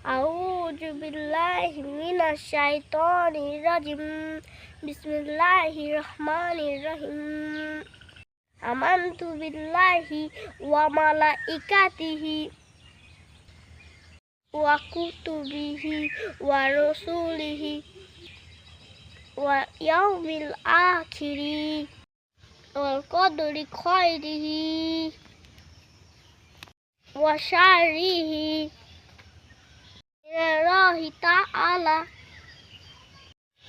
আউযু বিল্লাহি মিনাশ শাইতানির রাজিম বিসমিল্লাহির রহমানির রহিম আমানতু বিল্লাহি ওয়া মালাইকাতিহি ওয়া কুতুবিহি ওয়া রাসূলিহি ওয়া ইয়াউমিল আখিরি ওয়াল কদরি খায়রিহি ওয়া শাররিহি মিনাল্লাহি তাআলা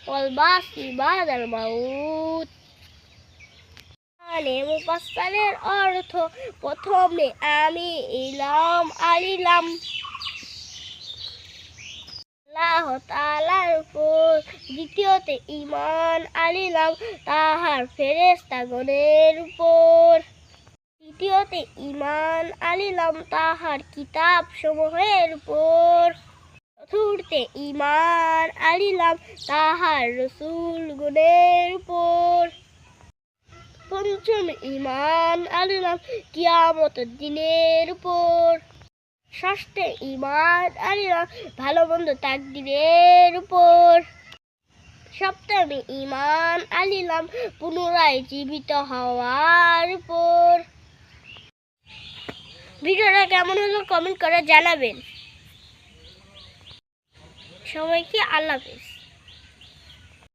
ওয়াল বাসি বাদাল মাউত। মুফাসসালের অর্থ, প্রথমে আমি ইলাম আলিলাম আল্লাহ তাআলার উপর, দ্বিতীয়তে ঈমান আনিলাম তাহার ফেরেশতাগণের উপর, তৃতীয়তে ঈমান আনিলাম তাহার কিতাব সমূহের উপর, চতুর্থে ঈমান আনিলাম তাহার রাসূলগণের উপর, পঞ্চমে ঈমান আনিলাম কিয়ামতের দিনের উপর, ষষ্ঠে ঈমান আনিলাম ভালো মন্দ তাকদীরের উপর, সপ্তমে ঈমান আনিলাম পুনরায় জীবিত হওয়ার উপর। ভিডিওটা কেমন হলো কমেন্ট করে জানাবেন। সবাইকে আল্লাহ হাফেজ।